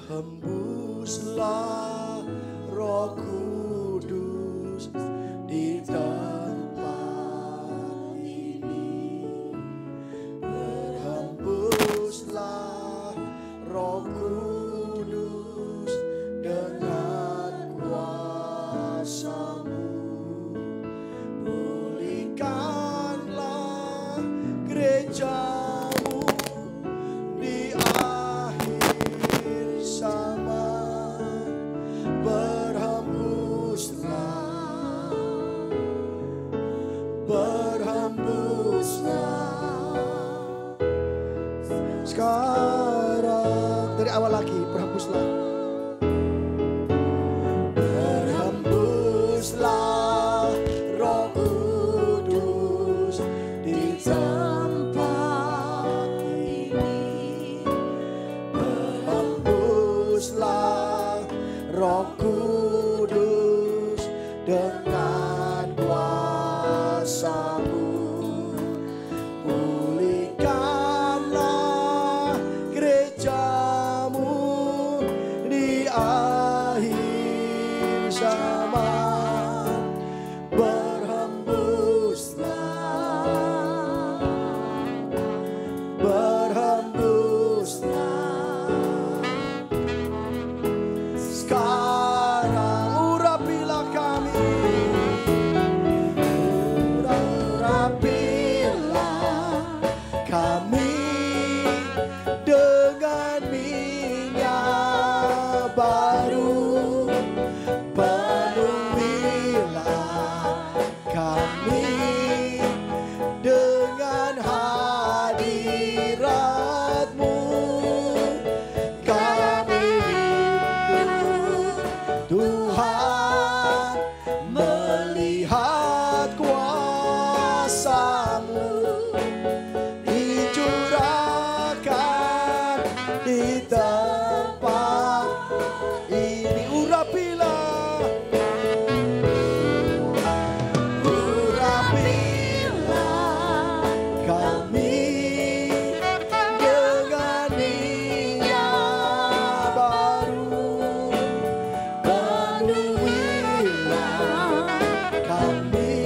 Berhembuslah Roh Kudus di tempat ini. Berhembuslah Roh Kudus dengan kuasa-Mu. Pulihkanlah gereja-Mu di akhir zaman. Berhembuslah. Sekarang dari awal lagi, berhembuslah. Berhembuslah Roh Kudus di tempat ini. Berhembuslah Roh Kudus dengan kuasa-Mu. Pulihkanlah gereja-Mu di akhir zaman. Berhembuslah, berhembuslah. Sekarang urapilah kami, urapilah kami dengan minyak baru. Penuhilah kami dengan hadirat-Mu. Kami rindu Tuhan melihat kuasa-Mu dicurahkan di tempat ini. Urapilah, urapilah kami dengan minyak baru. Penuhilah kami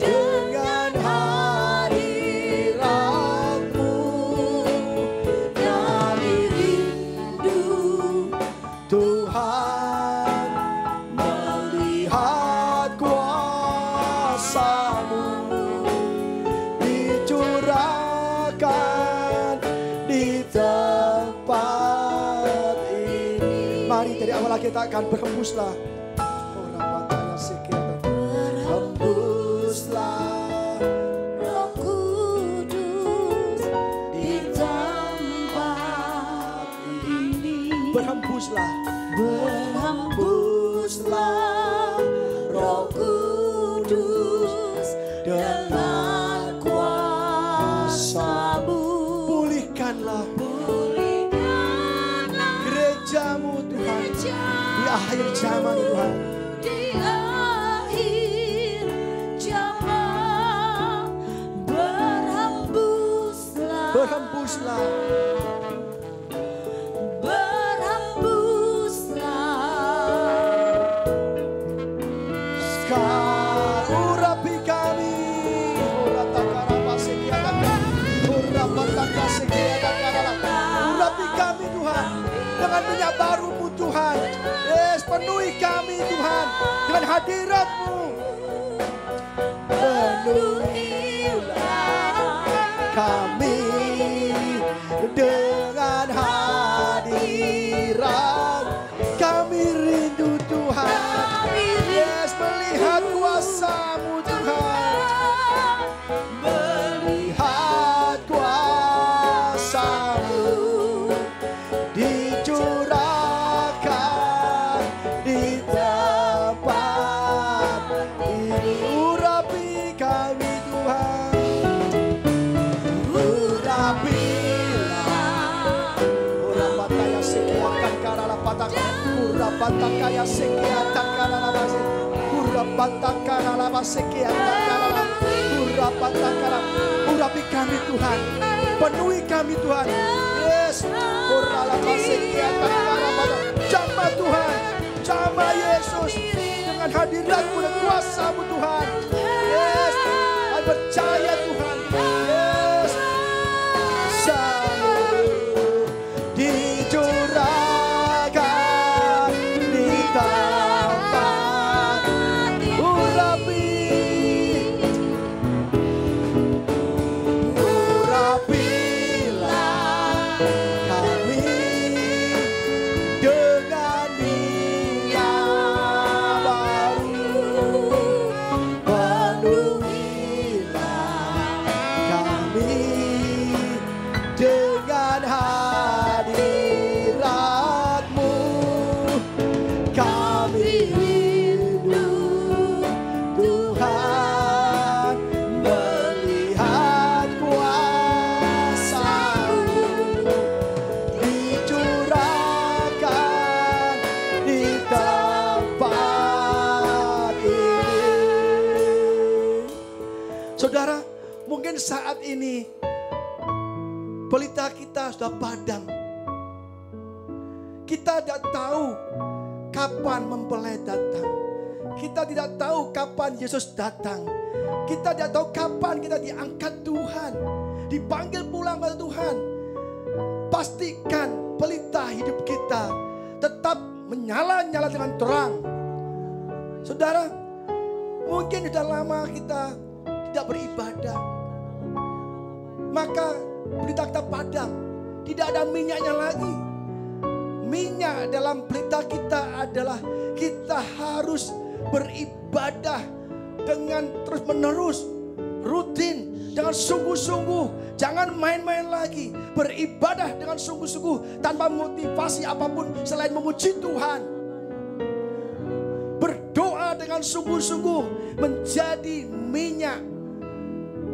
dengan hadirat-Mu. Kami rindu Tuhan melihat kuasa-Mu dicurahkan di tempat ini. Mari dari awal lagi kita akan berhembuslah. Berhembuslah Roh Kudus di tempat ini. Berhembuslah, berhembuslah Roh Kudus dengan kuasa-Mu. Pulihkanlah, pulihkanlah gereja-Mu Tuhan di akhir zaman Tuhan. Di akhir zaman berhembuslah, Berhembuslah, berhembuslah. sekarang urapi kami. Urapi kami Tuhan dengan minyak baru-Mu Tuhan. Yes, penuhi kami Tuhan dengan hadirat-Mu. Penuhilah kami dengan hadirat. Kami rindu Tuhan. Yes, melihat kuasa-Mu Tuhan. Melihat kuasa-Mu dicurahkan di tempat ini. Urapi kami Tuhan. Urapilah. Urapataya sekiatan karala patak. Urapataya sekiatan karala basi. Urapataka karala sekiatan karala. Urapataka. Urapi kami Tuhan. Penuhi kami Tuhan. Yes. Yes. Jamah Tuhan, jamah Yesus dengan hadirat-Mu dan kuasa-Mu Tuhan. Yes, kami percaya Tuhan. Yes, selalu dicurahkan di tempat urapilah kami dengan minyak baru, penuhilah kami dengan hadirat-Mu. Kami rindu Tuhan melihat kuasa-Mu dicurahkan di tempat ini. Saudara, mungkin saat ini pelita kita sudah padam. Kita tidak tahu kapan mempelai datang. Kita tidak tahu kapan Yesus datang. Kita tidak tahu kapan kita diangkat Tuhan, dipanggil pulang pada Tuhan. Pastikan pelita hidup kita tetap menyala-nyala dengan terang. Saudara, mungkin sudah lama kita tidak beribadah, maka pelita kita padam, tidak ada minyaknya lagi. Minyak dalam pelita kita adalah kita harus beribadah dengan terus menerus, rutin, dengan sungguh-sungguh. Jangan main-main lagi. Beribadah dengan sungguh-sungguh tanpa motivasi apapun selain memuji Tuhan. Berdoa dengan sungguh-sungguh menjadi minyak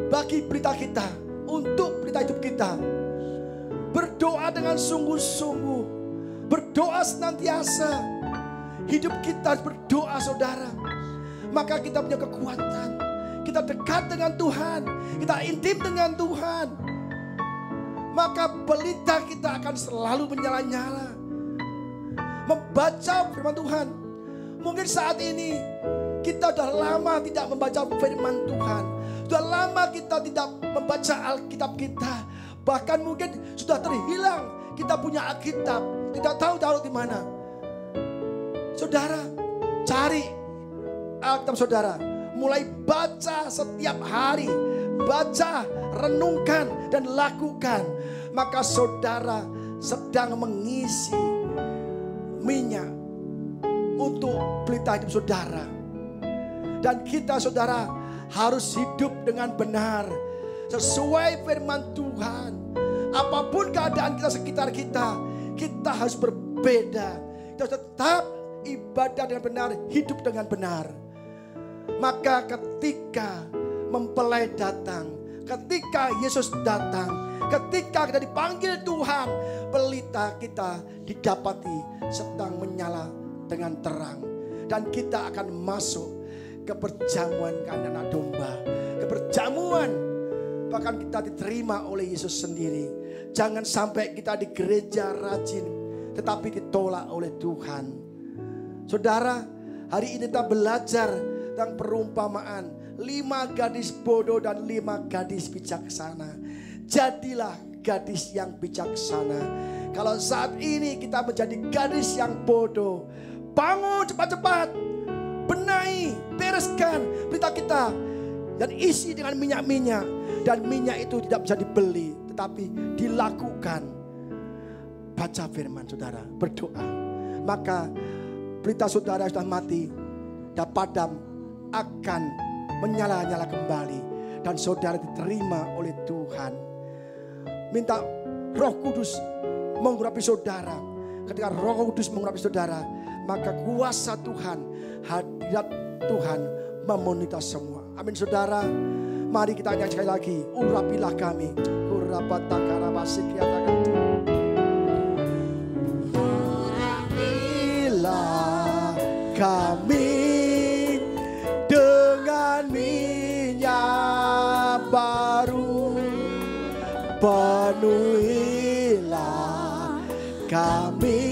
bagi pelita kita, untuk pelita hidup kita. Berdoa dengan sungguh-sungguh, berdoa senantiasa. Hidup kita berdoa, saudara. Maka kita punya kekuatan. Kita dekat dengan Tuhan. Kita intim dengan Tuhan. Maka pelita kita akan selalu menyala-nyala. Membaca firman Tuhan. Mungkin saat ini kita sudah lama tidak membaca firman Tuhan. Sudah lama kita tidak membaca Alkitab kita. Bahkan mungkin sudah terhilang. Kita punya Alkitab, tidak tahu taruh di mana. Saudara, cari Alkitab saudara. Mulai baca setiap hari. Baca, renungkan, dan lakukan. Maka saudara sedang mengisi minyak untuk pelita hidup saudara. Dan kita saudara harus hidup dengan benar sesuai firman Tuhan. Apapun keadaan kita sekitar kita, kita harus berbeda. Kita harus tetap ibadah dengan benar, hidup dengan benar. Maka ketika mempelai datang, ketika Yesus datang, ketika kita dipanggil Tuhan, pelita kita didapati sedang menyala dengan terang. Dan kita akan masuk ke perjamuan anak domba, ke perjamuan bahkan kita diterima oleh Yesus sendiri. Jangan sampai kita di gereja rajin tetapi ditolak oleh Tuhan. Saudara, hari ini kita belajar tentang perumpamaan 5 gadis bodoh dan 5 gadis bijaksana. Jadilah gadis yang bijaksana. Kalau saat ini kita menjadi gadis yang bodoh, bangun cepat-cepat, benahi, bereskan pelita kita dan isi dengan minyak-minyak. Dan minyak itu tidak bisa dibeli, tetapi dilakukan. Baca firman saudara, berdoa. Maka pelita saudara sudah mati dan padam akan menyala-nyala kembali. Dan saudara diterima oleh Tuhan. Minta Roh Kudus mengurapi saudara. Ketika Roh Kudus mengurapi saudara, maka kuasa Tuhan, hadirat Tuhan memenuhi kita semua. Amin saudara. Mari kita nyanyi sekali lagi. Urapilah kami. Urapilah kami dengan minyak baru. Penuhilah penuhilah kami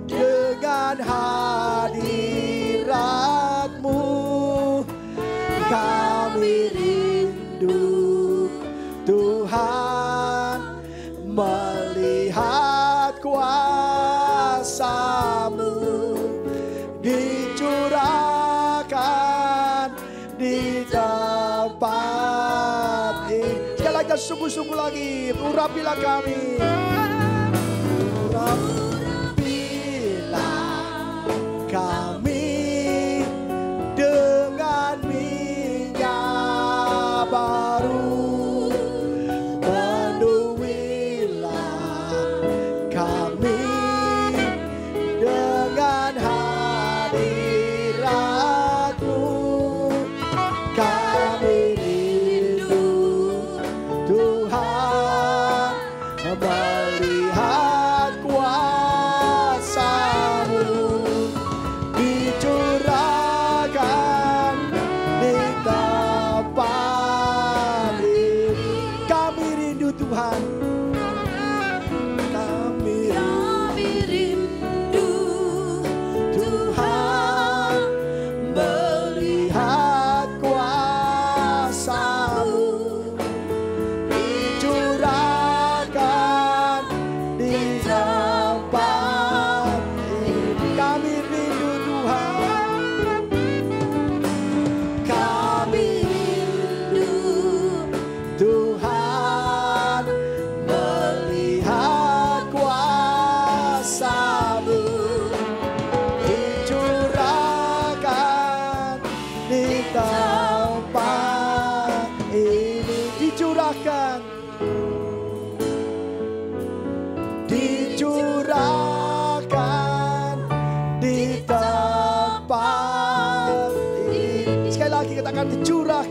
dengan hadirat-Mu. Kami rindu Tuhan melihat kuasa-Mu dicurahkan di tempat ini. Sekali lagi, sungguh-sungguh lagi, urapilah kami. Urapilah kami dengan minyak baru. Penuhilah kami dengan hadirat-Mu. Kami rindu Tuhan melihat kuasa-Mu dicurahkan di tempat ini. Kami rindu Tuhan. Kami rindu Tuhan melihat kuasa-Mu dicurahkan di tempat ini. Kami rindu Tuhan. Kami rindu Tuhan melihat kuasa-Mu dicurahkan di tempat ini. Dicurahkan di tempat ini. Sekali lagi katakan dicurahkan.